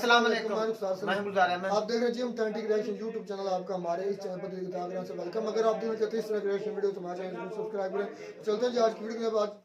अस्सलाम वालेकुम। मैं गुलजार अहमद। आप देख रहे हैं जी हम ऑथेंटिक रिएक्शन यूट्यूब चैनल आपका हमारे इस चैनल पर से वेलकम। अगर आप देखना चाहते हैं इस तरह रिएक्शन वीडियो तो हमारे चैनल को सब्सक्राइब करें। चलते हैं जी आज की वीडियो के बाद।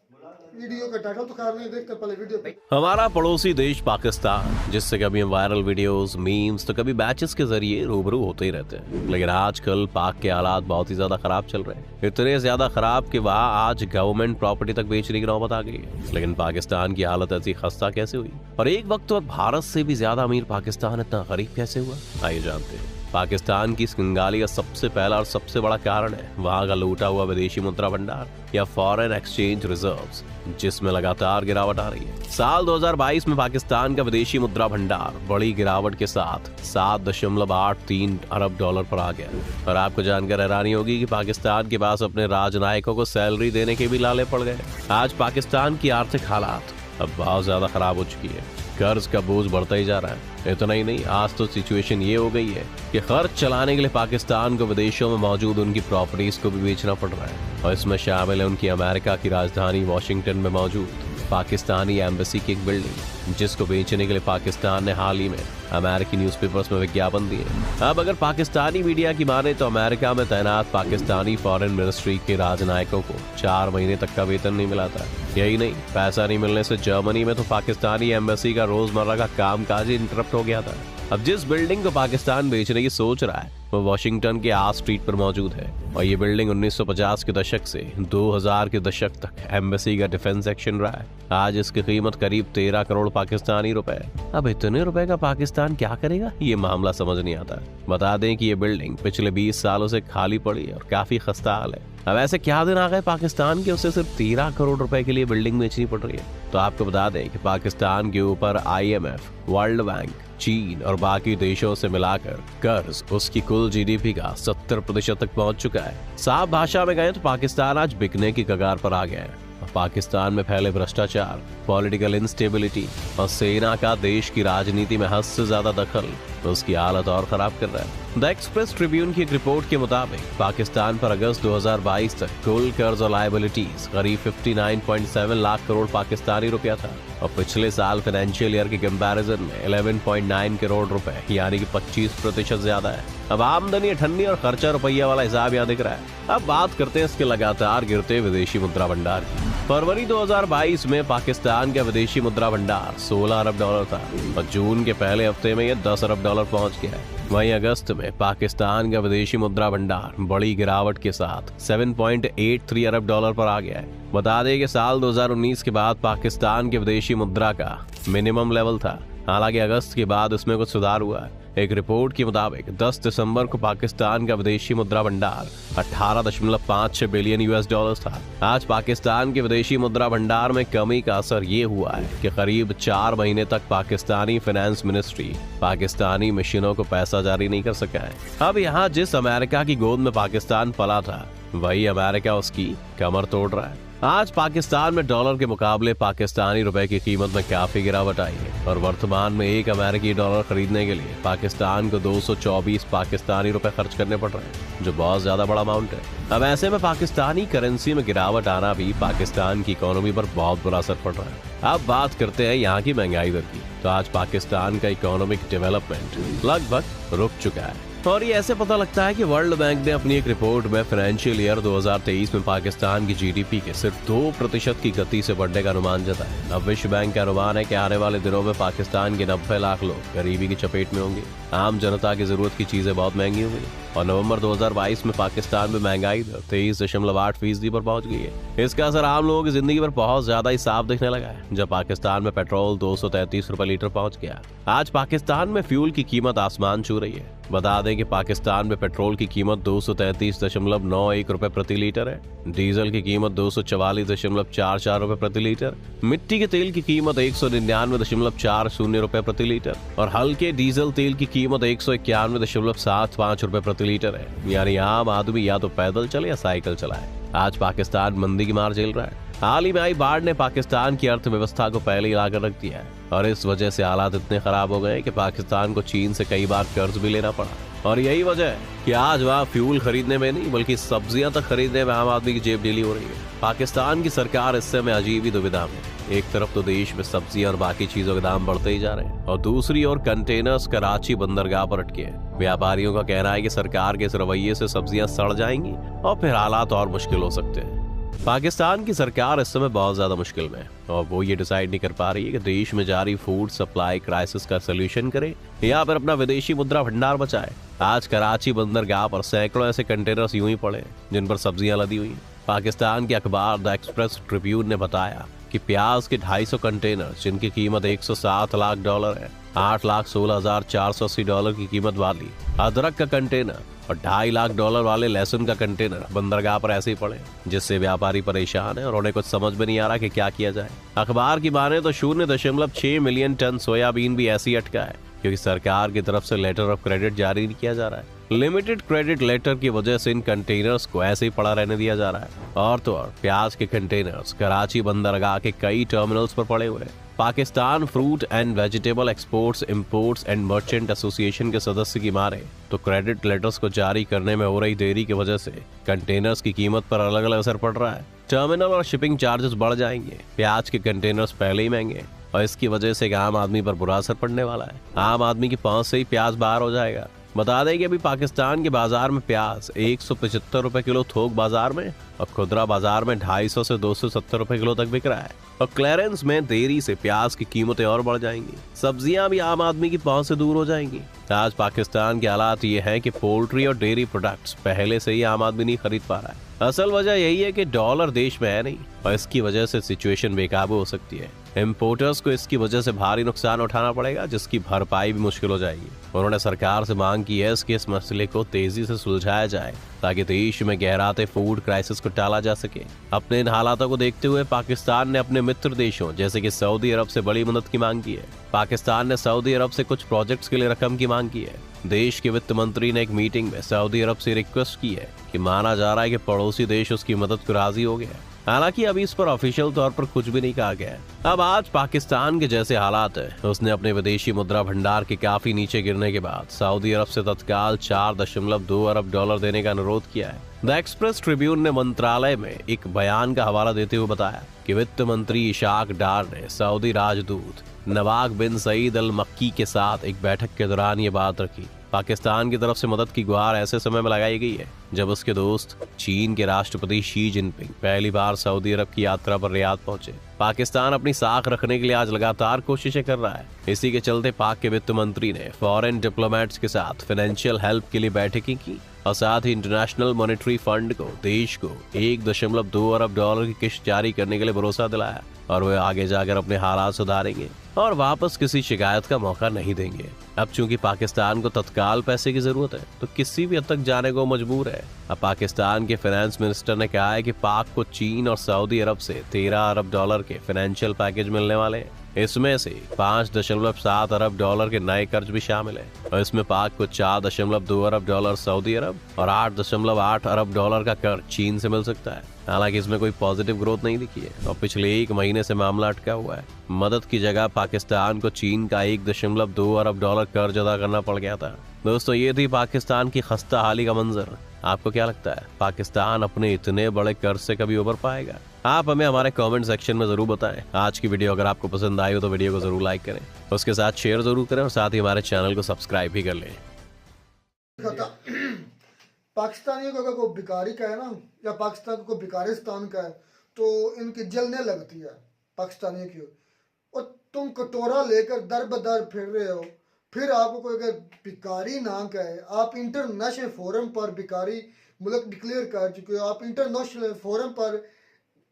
वीडियो का टाइटल तो खैर नहीं देखते, पहले वीडियो पे। हमारा पड़ोसी देश पाकिस्तान, जिससे कभी हम वायरल वीडियोस, मीम्स तो कभी मैचेस के जरिए रूबरू होते ही रहते हैं, लेकिन आजकल पाक के हालात बहुत ही ज्यादा खराब चल रहे हैं। इतने ज्यादा खराब कि वहाँ आज गवर्नमेंट प्रॉपर्टी तक बेचने की नौबत आ गई है। लेकिन पाकिस्तान की हालत ऐसी खस्ता कैसे हुई, और एक वक्त तो भारत से भी ज्यादा अमीर पाकिस्तान इतना गरीब कैसे हुआ, आइए जानते हैं। पाकिस्तान की इस कंगाली का सबसे पहला और सबसे बड़ा कारण है वहाँ का लूटा हुआ विदेशी मुद्रा भंडार या फॉरेन एक्सचेंज रिजर्व्स, जिसमें लगातार गिरावट आ रही है। साल 2022 में पाकिस्तान का विदेशी मुद्रा भंडार बड़ी गिरावट के साथ 7.83 अरब डॉलर पर आ गया। और आपको जानकर हैरानी होगी कि पाकिस्तान के पास अपने राजनयिकों को सैलरी देने के भी लाले पड़ गए। आज पाकिस्तान की आर्थिक हालात अब बहुत ज्यादा खराब हो चुकी है। कर्ज का बोझ बढ़ता ही जा रहा है। इतना ही नहीं, आज तो सिचुएशन ये हो गई है कि खर्च चलाने के लिए पाकिस्तान को विदेशों में मौजूद उनकी प्रॉपर्टीज को भी बेचना पड़ रहा है। और इसमें शामिल है उनकी अमेरिका की राजधानी वॉशिंगटन में मौजूद पाकिस्तानी एम्बेसी की एक बिल्डिंग, जिसको बेचने के लिए पाकिस्तान ने हाल ही में अमेरिकी न्यूज़पेपर्स में विज्ञापन दिए। अब अगर पाकिस्तानी मीडिया की माने तो अमेरिका में तैनात पाकिस्तानी फॉरेन मिनिस्ट्री के राजनयिकों को 4 महीने तक का वेतन नहीं मिला था। यही नहीं, पैसा नहीं मिलने से जर्मनी में तो पाकिस्तानी एम्बेसी का रोजमर्रा का कामकाज ही इंटरप्ट हो गया था। अब जिस बिल्डिंग को पाकिस्तान बेचने की सोच रहा है वो वॉशिंगटन के आर स्ट्रीट पर मौजूद है, और ये बिल्डिंग 1950 के दशक से 2000 के दशक तक एम्बेसी का डिफेंस सेक्शन रहा है। आज इसकी कीमत करीब 13 करोड़ पाकिस्तानी रुपए। अब इतने रुपए का पाकिस्तान क्या करेगा, ये मामला समझ नहीं आता। बता दें कि ये बिल्डिंग पिछले 20 सालों से खाली पड़ी है और काफी खस्ता हाल है। अब ऐसे क्या दिन आ गए पाकिस्तान के, उसे सिर्फ 13 करोड़ रुपए के लिए बिल्डिंग बेचनी पड़ रही है। तो आपको बता दें कि पाकिस्तान के ऊपर IMF, वर्ल्ड बैंक, चीन और बाकी देशों से मिलाकर कर्ज उसकी कुल GDP का 70% तक पहुंच चुका है। साफ भाषा में कहें तो पाकिस्तान आज बिकने की कगार पर आ गया है। पाकिस्तान में फैले भ्रष्टाचार, पॉलिटिकल इंस्टेबिलिटी और सेना का देश की राजनीति में हद से ज्यादा दखल तो उसकी हालत और खराब कर रहा है। द एक्सप्रेस ट्रिब्यून की एक रिपोर्ट के मुताबिक पाकिस्तान पर अगस्त 2022 तक कुल कर्ज और लायबिलिटीज करीब 59.7 लाख करोड़ पाकिस्तानी रुपया था, और पिछले साल फाइनेंशियल ईयर के कंपैरिजन में 11.9 करोड़ रुपए यानी कि 25% ज्यादा है। अब आमदनी अठन्नी और खर्चा रुपया वाला हिसाब यहाँ दिख रहा है। अब बात करते हैं इसके लगातार गिरते विदेशी मुद्रा भंडार की। फरवरी 2022 में पाकिस्तान का विदेशी मुद्रा भंडार 16 अरब डॉलर था, और जून के पहले हफ्ते में यह 10 अरब डॉलर पहुंच गया है। वहीं अगस्त में पाकिस्तान का विदेशी मुद्रा भंडार बड़ी गिरावट के साथ 7.83 अरब डॉलर पर आ गया है। बता दें कि साल 2019 के बाद पाकिस्तान के विदेशी मुद्रा का मिनिमम लेवल था, हालांकि अगस्त के बाद उसमें कुछ सुधार हुआ है। एक रिपोर्ट के मुताबिक 10 दिसंबर को पाकिस्तान का विदेशी मुद्रा भंडार 18.56 बिलियन US डॉलर था। आज पाकिस्तान के विदेशी मुद्रा भंडार में कमी का असर ये हुआ है कि करीब 4 महीने तक पाकिस्तानी फाइनेंस मिनिस्ट्री पाकिस्तानी मिशनों को पैसा जारी नहीं कर सका है। अब यहाँ जिस अमेरिका की गोद में पाकिस्तान पला था, वही अमेरिका उसकी कमर तोड़ रहा है। आज पाकिस्तान में डॉलर के मुकाबले पाकिस्तानी रुपए की कीमत में काफी गिरावट आई है, और वर्तमान में एक अमेरिकी डॉलर खरीदने के लिए पाकिस्तान को 224 पाकिस्तानी रुपए खर्च करने पड़ रहे हैं, जो बहुत ज्यादा बड़ा अमाउंट है। अब ऐसे में पाकिस्तानी करेंसी में गिरावट आना भी पाकिस्तान की इकोनॉमी पर बहुत बुरा असर पड़ रहा है। अब बात करते हैं यहाँ की महंगाई दर की। तो आज पाकिस्तान का इकोनॉमिक डेवलपमेंट लगभग रुक चुका है, और ये ऐसे पता लगता है कि वर्ल्ड बैंक ने अपनी एक रिपोर्ट में फाइनेंशियल ईयर 2023 में पाकिस्तान की GDP के सिर्फ 2% की गति से बढ़ने का अनुमान जताया। अब विश्व बैंक का अनुमान है कि आने वाले दिनों में पाकिस्तान के 90 लाख लोग गरीबी की चपेट में होंगे। आम जनता की जरूरत की चीजें बहुत महंगी हो गई, और नवंबर 2022 में पाकिस्तान में महंगाई दर 23.8% पर पहुंच गई है। इसका असर आम लोगों की जिंदगी पर बहुत ज्यादा ही साफ दिखने लगा है, जब पाकिस्तान में पेट्रोल 233 रुपए लीटर पहुंच गया। आज पाकिस्तान में फ्यूल की कीमत आसमान छू रही है। बता दें कि पाकिस्तान में पेट्रोल की कीमत 233.91 रुपए प्रति लीटर है, डीजल की कीमत 244.44 रुपए प्रति लीटर, मिट्टी के तेल की कीमत 199.40 रुपए प्रति लीटर, और हल्के डीजल तेल की कीमत 191.75 रुपए प्रति लीटर है। यानी आम आदमी या तो पैदल चले या साइकिल चलाए। आज पाकिस्तान मंदी की मार झेल रहा है। हाल ही में आई बाढ़ ने पाकिस्तान की अर्थव्यवस्था को पहले हिला कर रख दिया है और इस वजह से हालात इतने खराब हो गए कि पाकिस्तान को चीन से कई बार कर्ज भी लेना पड़ा। और यही वजह है कि आज वहाँ फ्यूल खरीदने में नहीं बल्कि सब्जियां तक खरीदने में आम आदमी की जेब ढीली हो रही है। पाकिस्तान की सरकार इस समय अजीब ही दुविधा में। एक तरफ तो देश में सब्जियां और बाकी चीजों के दाम बढ़ते ही जा रहे हैं और दूसरी ओर कंटेनर्स कराची बंदरगाह पर अटके हैं। व्यापारियों का कहना है कि सरकार के इस रवैये से सब्जियां सड़ जाएंगी और फिर हालात और मुश्किल हो सकते हैं। पाकिस्तान की सरकार इस समय बहुत ज्यादा मुश्किल में है और वो ये डिसाइड नहीं कर पा रही है कि देश में जारी फूड सप्लाई क्राइसिस का सोल्यूशन करे या फिर अपना विदेशी मुद्रा भंडार बचाए। आज कराची बंदरगाह पर सैकड़ों ऐसे कंटेनर्स यूं ही पड़े जिन पर सब्जियां लदी हुई हैं। पाकिस्तान के अखबार द एक्सप्रेस ट्रिब्यून ने बताया कि प्याज के 250 कंटेनर जिनकी कीमत $107 लाख है, $8,16,480 की कीमत वाली अदरक का कंटेनर और $2.5 लाख वाले लहसुन का कंटेनर बंदरगाह पर ऐसे ही पड़े, जिससे व्यापारी परेशान है और उन्हें कुछ समझ में नहीं आ रहा कि क्या किया जाए। अखबार की माने तो 0.6 मिलियन टन सोयाबीन भी ऐसी अटका है क्योंकि सरकार की तरफ से लेटर ऑफ क्रेडिट जारी नहीं किया जा रहा है। लिमिटेड क्रेडिट लेटर की वजह से इन कंटेनर्स को ऐसे ही पड़ा रहने दिया जा रहा है। और तो और प्याज के कंटेनर्स कराची बंदरगाह के कई टर्मिनल्स पर पड़े हुए हैं। Pakistan fruit and vegetable exports imports and merchant association के सदस्य की माने तो क्रेडिट लेटर्स को जारी करने में हो रही देरी की वजह से कंटेनर्स की कीमत पर अलग अलग असर पड़ रहा है। टर्मिनल और शिपिंग चार्जेस बढ़ जाएंगे। प्याज के कंटेनर्स पहले ही महंगे और इसकी वजह से आम आदमी पर बुरा असर पड़ने वाला है। आम आदमी की पहुंच से ही प्याज बाहर हो जाएगा। बता दें कि अभी पाकिस्तान के बाजार में प्याज 175 रुपए किलो थोक बाजार में और खुदरा बाजार में 250 से 270 रुपए किलो तक बिक रहा है और क्लियरेंस में देरी से प्याज की कीमतें और बढ़ जाएंगी। सब्जियां भी आम आदमी की पहुंच से दूर हो जाएंगी। आज पाकिस्तान के हालात ये हैं कि पोल्ट्री और डेयरी प्रोडक्ट्स पहले से ही आम आदमी नहीं खरीद पा रहा है। असल वजह यही है कि डॉलर देश में है नहीं और इसकी वजह से सिचुएशन बेकाबू हो सकती है। इम्पोर्टर्स को इसकी वजह से भारी नुकसान उठाना पड़ेगा जिसकी भरपाई भी मुश्किल हो जाएगी। उन्होंने सरकार से मांग की है कि इस मसले को तेजी से सुलझाया जाए ताकि देश में गहराते फूड क्राइसिस को टाला जा सके। अपने इन हालातों को देखते हुए पाकिस्तान ने अपने मित्र देशों जैसे कि सऊदी अरब से बड़ी मदद की मांग की है। पाकिस्तान ने सऊदी अरब से कुछ प्रोजेक्ट्स के लिए रकम की मांग की है। देश के वित्त मंत्री ने एक मीटिंग में सऊदी अरब से रिक्वेस्ट की है कि माना जा रहा है कि पड़ोसी देश उसकी मदद को राजी हो गया। हालांकि अभी इस पर ऑफिशियल तौर पर कुछ भी नहीं कहा गया है। अब आज पाकिस्तान के जैसे हालात है, उसने अपने विदेशी मुद्रा भंडार के काफी नीचे गिरने के बाद सऊदी अरब से तत्काल $4.2 अरब देने का अनुरोध किया है। द एक्सप्रेस ट्रिब्यून ने मंत्रालय में एक बयान का हवाला देते हुए बताया कि वित्त मंत्री इशाक डार ने सऊदी राजदूत नवाक बिन सईद अल मक्की के साथ एक बैठक के दौरान ये बात रखी। पाकिस्तान की तरफ से मदद की गुहार ऐसे समय में लगाई गई है जब उसके दोस्त चीन के राष्ट्रपति शी जिनपिंग पहली बार सऊदी अरब की यात्रा पर रियाद पहुंचे। पाकिस्तान अपनी साख रखने के लिए आज लगातार कोशिशें कर रहा है। इसी के चलते पाक के वित्त मंत्री ने फॉरेन डिप्लोमेट्स के साथ फाइनेंशियल हेल्प के लिए बैठकें की और साथ ही इंटरनेशनल मॉनेटरी फंड को देश को $1.2 अरब की किस्त जारी करने के लिए भरोसा दिलाया और वे आगे जाकर अपने हालात सुधारेंगे और वापस किसी शिकायत का मौका नहीं देंगे। अब चूंकि पाकिस्तान को तत्काल पैसे की जरूरत है तो किसी भी हद तक जाने को मजबूर है। अब पाकिस्तान के फाइनेंस मिनिस्टर ने कहा है कि पाक को चीन और सऊदी अरब से $13 अरब के फाइनेंशियल पैकेज मिलने वाले हैं। इसमें से $5.7 अरब के नए कर्ज भी शामिल है और इसमें पाक को $4.2 अरब सऊदी अरब और $8.8 अरब का कर्ज चीन से मिल सकता है। हालांकि इसमें कोई पॉजिटिव ग्रोथ नहीं दिखी है और पिछले 1 महीने से मामला अटका हुआ है। मदद की जगह पाकिस्तान को चीन का $1.2 अरब कर्ज अदा करना पड़ गया था। दोस्तों, ये थी पाकिस्तान की खस्ता हाली का मंजर। आपको क्या लगता है, पाकिस्तान अपने इतने बड़े कर्ज से कभी उबर पाएगा? आप हमें हमारे कमेंट सेक्शन में जरूर बताएं। आज की वीडियो अगर आपको पसंद आई हो तो वीडियो को जरूर लाइक करें, उसके साथ शेयर जरूर करें और साथ ही हमारे चैनल को सब्सक्राइब भी कर लें। पाकिस्तानियों को अगर कोई भिखारी का है ना, या पाकिस्तान को भिखारिस्तान का है, तो इनकी जलने लगती है पाकिस्तानियों की। और तुम कटोरा लेकर दर बदर फिर रहे हो, फिर आपको कोई अगर भिखारी ना कहे, आप इंटरनेशनल फोरम पर भिखारी मुल्क डिक्लेयर कर चुके हो, आप इंटरनेशनल फोरम पर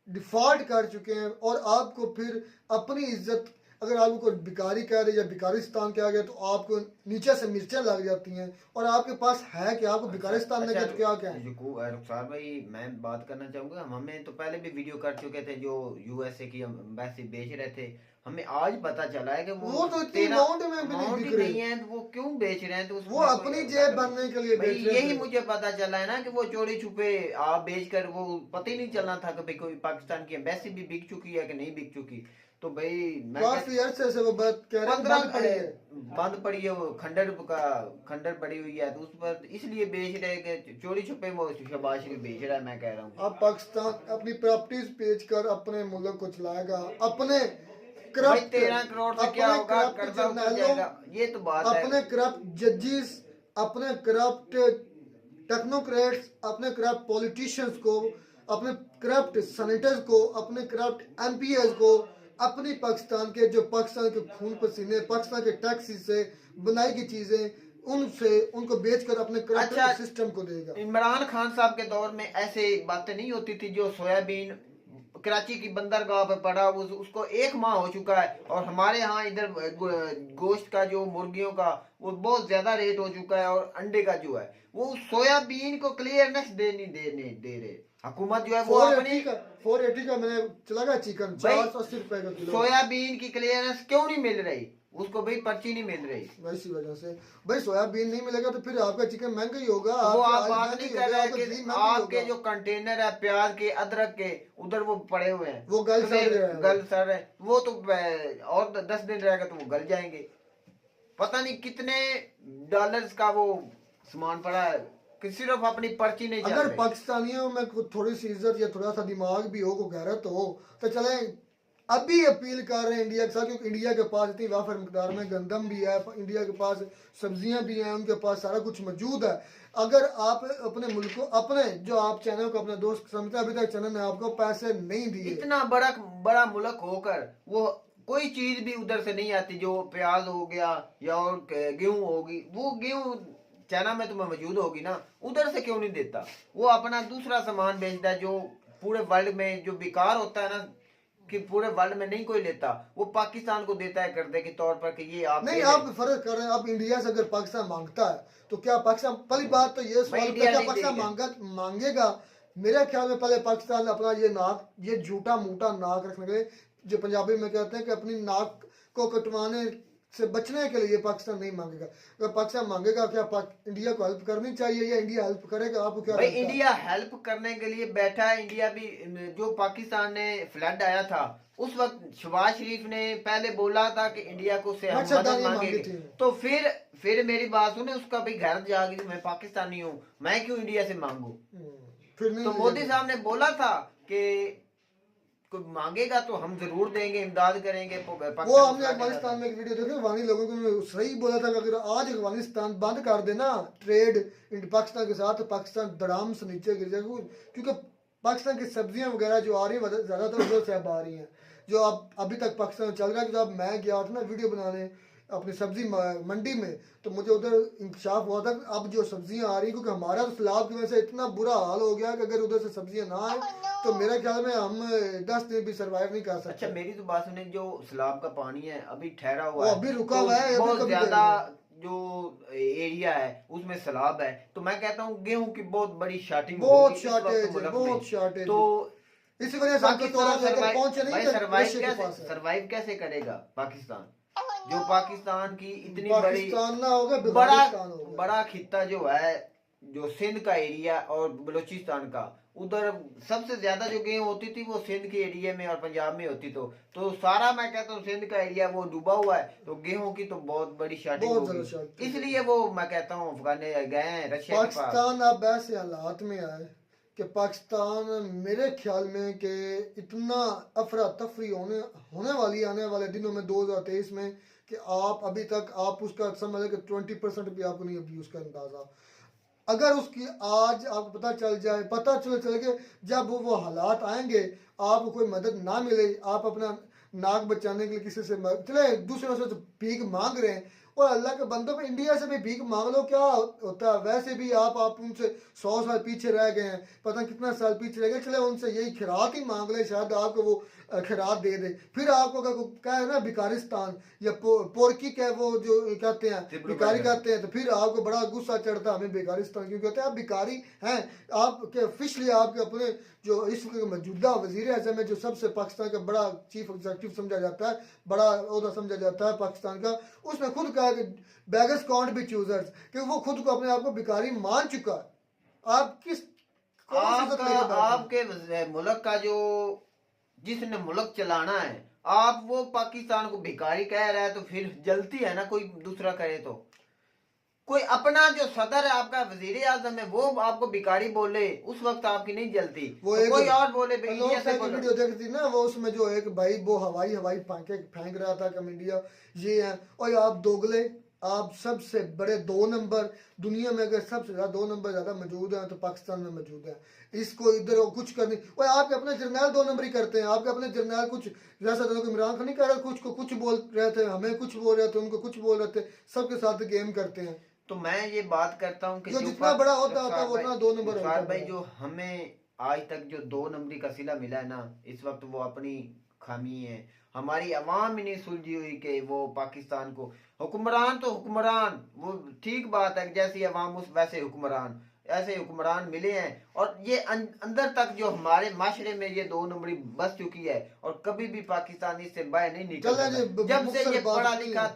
डिफॉल्ट कर चुके हैं और आपको फिर अपनी इज्जत, अगर आपको कोई भिखारी कह दे या भिखारिस्तान कहा गया तो आपको नीचे से मिर्चें लग जाती हैं। और आपके पास है कि आपको भिखारिस्तान ने क्या क्या है। रुखसार भाई, मैं बात करना चाहूँगा, हमें तो पहले भी वीडियो कर चुके थे जो USA की एम्बेसी बेच रहे थे, हमें आज पता चला है कि वो तो इतनी अमाउंट में भी नहीं बिक रही नहीं है, तो वो क्यों बेच रहे हैं? तो वो अपनी जेब भरने के लिए बेच रहे हैं। यही मुझे पता चला है ना कि वो चोरी छुपे आप बेचकर वो पता ही नहीं चलना था कि भाई कोई पाकिस्तान की एम्बेसी भी बिक चुकी है कि नहीं बिक चुकी। तो भाई काफी अरसे से वो बात कह रहे हैं बंद पड़ी है, वो खंडर पड़ी हुई है, तो उस पर इसलिए बेच रहे कि चोरी छुपे वो शहबाज शरीफ बेच रहा है। मैं कह रहा हूँ अब पाकिस्तान अपनी प्रॉपर्टीज बेचकर अपने मुल्क को चलाएगा, अपने 13 करोड़ से क्या होगा, कर्जा उतर जाएगा। ये तो बात है। अपने करप्ट जजेस, अपने करप्ट टेक्नोक्रेट्स, अपने करप्ट पॉलिटिशियंस को, अपने करप्ट सेनेटर्स को, अपने करप्ट एमपीएस को, अपनी पाकिस्तान के जो पाकिस्तान के खून पसीने, पाकिस्तान के टैक्सी से बनाई की चीजें, उनसे उनको बेचकर अपने करप्ट सिस्टम को देगा। इमरान खान साहब के दौर में ऐसे बातें नहीं होती थी। जो सोयाबीन कराची की बंदरगाह पे पड़ा, उसको 1 माह हो चुका है, और हमारे यहाँ इधर गोश्त का जो मुर्गियों का वो बहुत ज्यादा रेट हो चुका है, और अंडे का जो है वो सोयाबीन को क्लियरनेस दे रहे हुकूमत जो है वो अपनी 480 का मैंने चला गया चिकन 480 रुपए का किलो। सोयाबीन की क्लियरेंस क्यों नहीं मिल रही उसको? भाई पर्ची नहीं मिल रही। इसी वजह से भाई सोयाबीन नहीं मिलेगा तो फिर आपका चिकन महंगा ही होगा। वो आप बात नहीं कर रहे कि आपके जो कंटेनर है प्याज के, अदरक के, उधर वो पड़े हुए हैं, वो गल सड़ रहे, वो तो और 10 दिन रहेगा तो वो गल जाएंगे। पता नहीं कितने डॉलर्स का वो सामान पड़ा है कि सिर्फ अपनी पर्ची नहीं। अगर पाकिस्तानियों में थोड़ी सी इज्जत या थोड़ा सा दिमाग भी हो, को गैरत हो, तो चले अभी अपील कर रहे हैं इंडिया के साथ, क्योंकि इंडिया के पास इतनी वाफर मकदार में गंदम भी है, इंडिया के पास सब्जियां भी हैं, उनके पास सारा कुछ मौजूद है। अगर आप अपने मुल्क को, अपने जो आप चैनल को अपने दोस्त समझते हैं, अभी तक चैनल ने आपको पैसे नहीं दिए, इतना बड़ा मुल्क होकर वो कोई चीज भी उधर से नहीं आती। जो प्याज हो गया या और गेहूं होगी, वो गेहूं चाइना में तुम्हें मौजूद होगी ना, उधर से क्यों नहीं देता? वो अपना दूसरा सामान बेचता है जो पूरे वर्ल्ड में जो बेकार होता है ना, कि पूरे वर्ल्ड में नहीं कोई लेता, वो पाकिस्तान को देता है कर्जे के तौर पर कि ये आप नहीं। आप फर्क कर रहे हैं। अब इंडिया से अगर पाकिस्तान मांगता है तो क्या पाकिस्तान, पहली बात तो ये सवाल क्या पाकिस्तान मांगेगा? मेरे ख्याल में पहले पाकिस्तान अपना ये नाक, ये झूठा मूठा नाक रखने के लिए, जो पंजाबी में कहते हैं कि अपनी नाक को कटवाने से बचने के लिए पाकिस्तान नहीं मांगेगा। अगर पाकिस्तान मांगेगा, क्या इंडिया को हेल्प करनी चाहिए या इंडिया हेल्प करेगा? आपको क्या भाई इंडिया हेल्प करने के लिए बैठा है। इंडिया भी, जो पाकिस्तान ने फ्लड आया था उस वक्त शहबाज शरीफ ने पहले बोला था कि इंडिया को से हम मदद मांगेंगे। तो फिर मेरी बात सुने, उसका भी घर जागी, मैं पाकिस्तानी हूँ, मैं क्यों इंडिया से मांगू? तो मोदी साहब ने बोला था कि कोई मांगेगा तो हम जरूर देंगे, इमदाद करेंगे। वो हमने अफगानिस्तान में एक वीडियो देखी, अफगानी लोगों को सही बोला था कि अगर आज अफगानिस्तान बंद कर देना ट्रेड पाकिस्तान के साथ, तो पाकिस्तान धड़ाम से नीचे गिर जाएगा। क्योंकि पाकिस्तान की सब्जियां वगैरह जो आ रही है ज्यादातर उधर से अब आ रही हैं, जो अब अभी तक पाकिस्तान में चल रहा है। जब मैं गया था ना वीडियो बनाने अपनी सब्जी मंडी में, तो मुझे उधर इंकशाफ हुआ था अब जो सब्जियां आ रही, क्योंकि हमारा तो सैलाब की वजह से इतना बुरा हाल हो गया कि अगर उधर से सब्जियां ना आए तो मेरा ख्याल में हम 10 दिन भी सरवाइव नहीं कर सकते। अच्छा मेरी तो बात सुने, जो सैलाब का पानी है अभी ठहरा हुआ है, अभी रुका हुआ है, बहुत ज्यादा जो एरिया है उसमें सैलाब है, तो मैं कहता हूँ गेहूं की बहुत बड़ी शॉर्टिंग, बहुत शॉर्टेज, तो इसी वजह से सरवाइव कैसे करेगा पाकिस्तान? जो पाकिस्तान की इतनी बड़ा खित्ता जो है, जो सिंध का एरिया और बलूचिस्तान का, उधर सबसे ज्यादा जो गेहूं होती थी वो सिंध के एरिया में और पंजाब में होती। तो सारा मैं कहता हूँ सिंध का एरिया वो डूबा हुआ है, तो गेहूं की तो बहुत बड़ी शॉर्टेज होगी। इसलिए वो मैं कहता हूँ अफगान गए हैं रशिया के पास। पाकिस्तान अब ऐसे हालात में आए कि पाकिस्तान मेरे ख्याल में कि इतना अफरा तफरी होने वाली आने वाले दिनों में 2023 में कि आप अभी तक आप उसका समझ लें कि 20% भी आपको नहीं अभी उसका अंदाजा। अगर उसकी आज आपको पता चले कि जब वो हालात आएंगे, आपको कोई मदद ना मिले, आप अपना नाक बचाने के लिए किसी से चले दूसरों से तो भीख मांग रहे हैं, और अल्लाह के बंदों पे इंडिया से भी भीख मांग लो, क्या होता है? वैसे भी आप उनसे 100 साल पीछे रह गए हैं, पता कितना साल पीछे रह गए, चले उनसे यही खिरात ही मांग ले, शायद आपको वो खिरात दे दे। फिर आपको क्या है ना, भिकारिस्तान या पोरकी क्या वो जो कहते हैं भिकारी कहते हैं, तो फिर आपको बड़ा गुस्सा चढ़ता है हमें भिकारिस्तान क्यों कहते हैं? आप भिकारी हैं, आपके ऑफिशियली आपके अपने जो इस वक्त मौजूदा वजीर आज़म है, जो सबसे पाकिस्तान का बड़ा चीफ एग्जीक्यूटिव समझा जाता है, बड़ा ओहदा समझा जाता है पाकिस्तान का, उसने खुद कहा कि बेगर्स कांट बी चूजर्स, कि वो खुद को अपने आप को भिखारी मान चुका है। आप किस आपके मुल्क का जो जिसने मुल्क चलाना है, आप वो पाकिस्तान को भिखारी कह रहा है, तो फिर जलती है ना कोई दूसरा करे तो। कोई अपना जो सदर है, आपका वजीर आजम है, वो आपको भिखारी बोले, उस वक्त आपकी नहीं जलती। वो तो कोई और बोले वीडियो देखती ना, वो उसमें जो एक भाई वो हवाई फेंक रहा था कि इंडिया ये है, और आप दोगले, आप सबसे बड़े 2 नंबर दुनिया में, अगर सबसे ज्यादा 2 नंबर ज्यादा मौजूद है तो पाकिस्तान में मौजूद है। इसको इधर कुछ करनी, वो आपके अपने जर्नल 2 नंबर ही करते हैं। आपके अपने जर्नल कुछ जैसा इमरान खान नहीं कह रहे, कुछ को कुछ बोल रहे थे, हमें कुछ बोल रहे थे, उनको कुछ बोल रहे थे, सबके साथ गेम करते हैं। तो मैं ये बात करता हूँ कि जो जितना बड़ा होता है वो उतना 2 नंबर होता है भाई। जो हमें आज तक जो 2 नंबरी का सिला मिला है ना, इस वक्त वो अपनी खामी है। हमारी आवाम ही नहीं सुलझी हुई कि वो पाकिस्तान को, हुक्मरान तो हुक्मरान, वो ठीक बात है, जैसी आवाम उस वैसे हुक्मरान, ऐसे हुक्मरान मिले हैं। और ये अंदर तक जो हमारे माशरे में ये 2 नंबरी बस चुकी है, और कभी भी पाकिस्तान इससे बाहर नहीं निकल सकता। जब से ये पढ़ा लिखा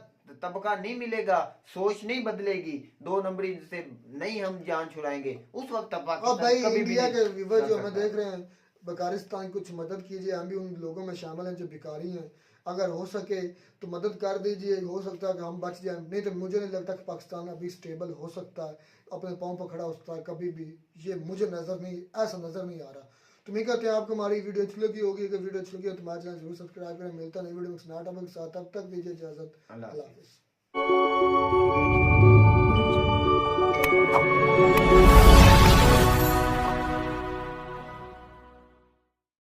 तबका नहीं मिलेगा, सोच नहीं बदलेगी, 2 नंबरी से नहीं हम जान छुड़ाएंगे, उस वक्त पाकिस्तान कभी इंडिया के व्यूअर जो हमें देख रहे हैं, बकारिस्तान कुछ मदद कीजिए, हम भी उन लोगों में शामिल हैं जो भिखारी हैं। अगर हो सके तो मदद कर दीजिए, हो सकता है कि हम बच जाएं, नहीं तो मुझे नहीं लगता कि पाकिस्तान अभी स्टेबल हो सकता है, अपने पाँव पर खड़ा हो सकता है कभी भी। ये मुझे ऐसा नजर नहीं आ रहा। तो मैं कहते हैं आपको हमारी वीडियो अच्छी लगी होगी, अगर वीडियो अच्छी लगी हो तो हमारे चैनल जरूर सब्सक्राइब करें। मिलता है नई वीडियो में नया टॉपिक के साथ, तब तक दीजिए इजाजत। अल्लाह हाफिज़।